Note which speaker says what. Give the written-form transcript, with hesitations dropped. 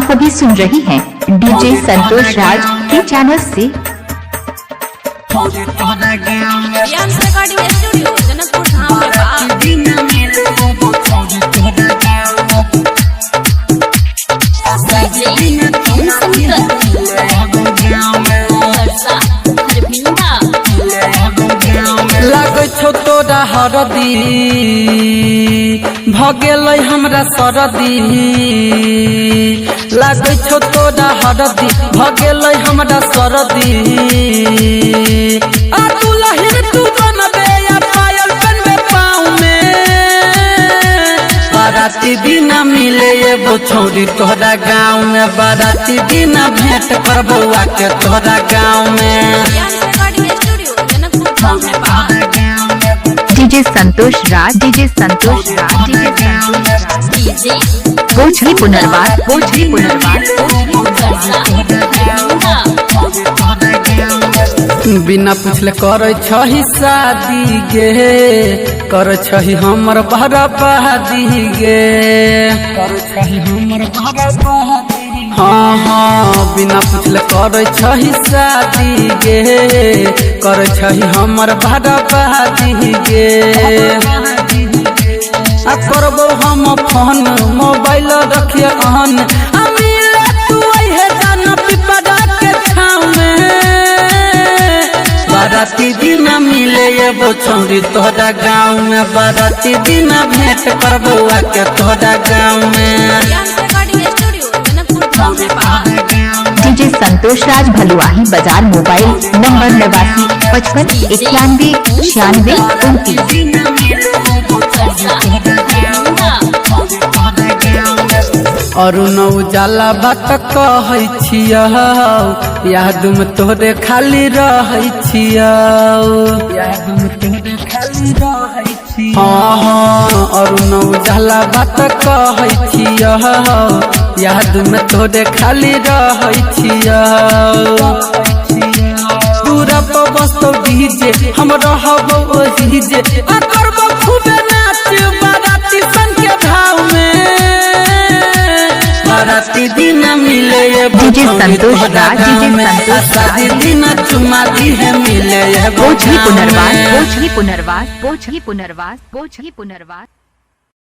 Speaker 1: आप अभी सुन रही हैं डीजे संतोष राज के चैनल से।
Speaker 2: छो तोरा हरदी भगेल हमरा सरदी, लागे छो तोरा हरदी भगेल हमरा सरदी। आ तू लहिर तू बनबे या पायल बनबे पाँव में, बाराती बिना मिले एगो छौरी तोहरा गाँव में, बाराती बिना भेंट करबो आके तोहरा गाँव में।
Speaker 1: डीजे संतोष राज, डीजे संतोष राज, डीजे भोजपुरी पुनर्वास, भोजपुरी पुनर्वास।
Speaker 2: बिना पूछले करे छही शादी गे, करे छही हमर बराबादी गे, करे छही हमर बराबादी। हाँ हाँ बिना पूछले करे छही शादी गे, करे छही हमर बराबादी गे। आ करबो हम फोन मोबाइल रखिए अहन, अमीले तू है जाना पिपरा के छाव में, बाराती दिन मिले एगो छौरी तोहरा गाँव में, बाराती दिन भेंट करबो आके तोहरा गाँव में।
Speaker 1: डीजे संतोष राज भलुआही बाजार, मोबाइल नंबर 89 55 91 96 29।
Speaker 2: अरुण उजाला बात कहै छियौ, याद में तोहरे खाली रहै छियौ, याद में तोहरे खाली रहै छियौ। हाँ हाँ अरुण उजाला बात कहै छियौ, याद में तोहरे खाली रहै छियौ। पूरा बस्तो डीजे हम रहबो ओही जे, आ करबो खूबे नाच बाराती सन के भाव में, बाराती दिन मिले
Speaker 1: डीजे संतोष राज, डीजे संतोष
Speaker 2: शादी दिन चुमा दी है मिले
Speaker 1: भोजपुरी पुनर्वास, भोजपुरी पुनर्वास, भोजपुरी पुनर्वास, भोजपुरी पुनर्वास।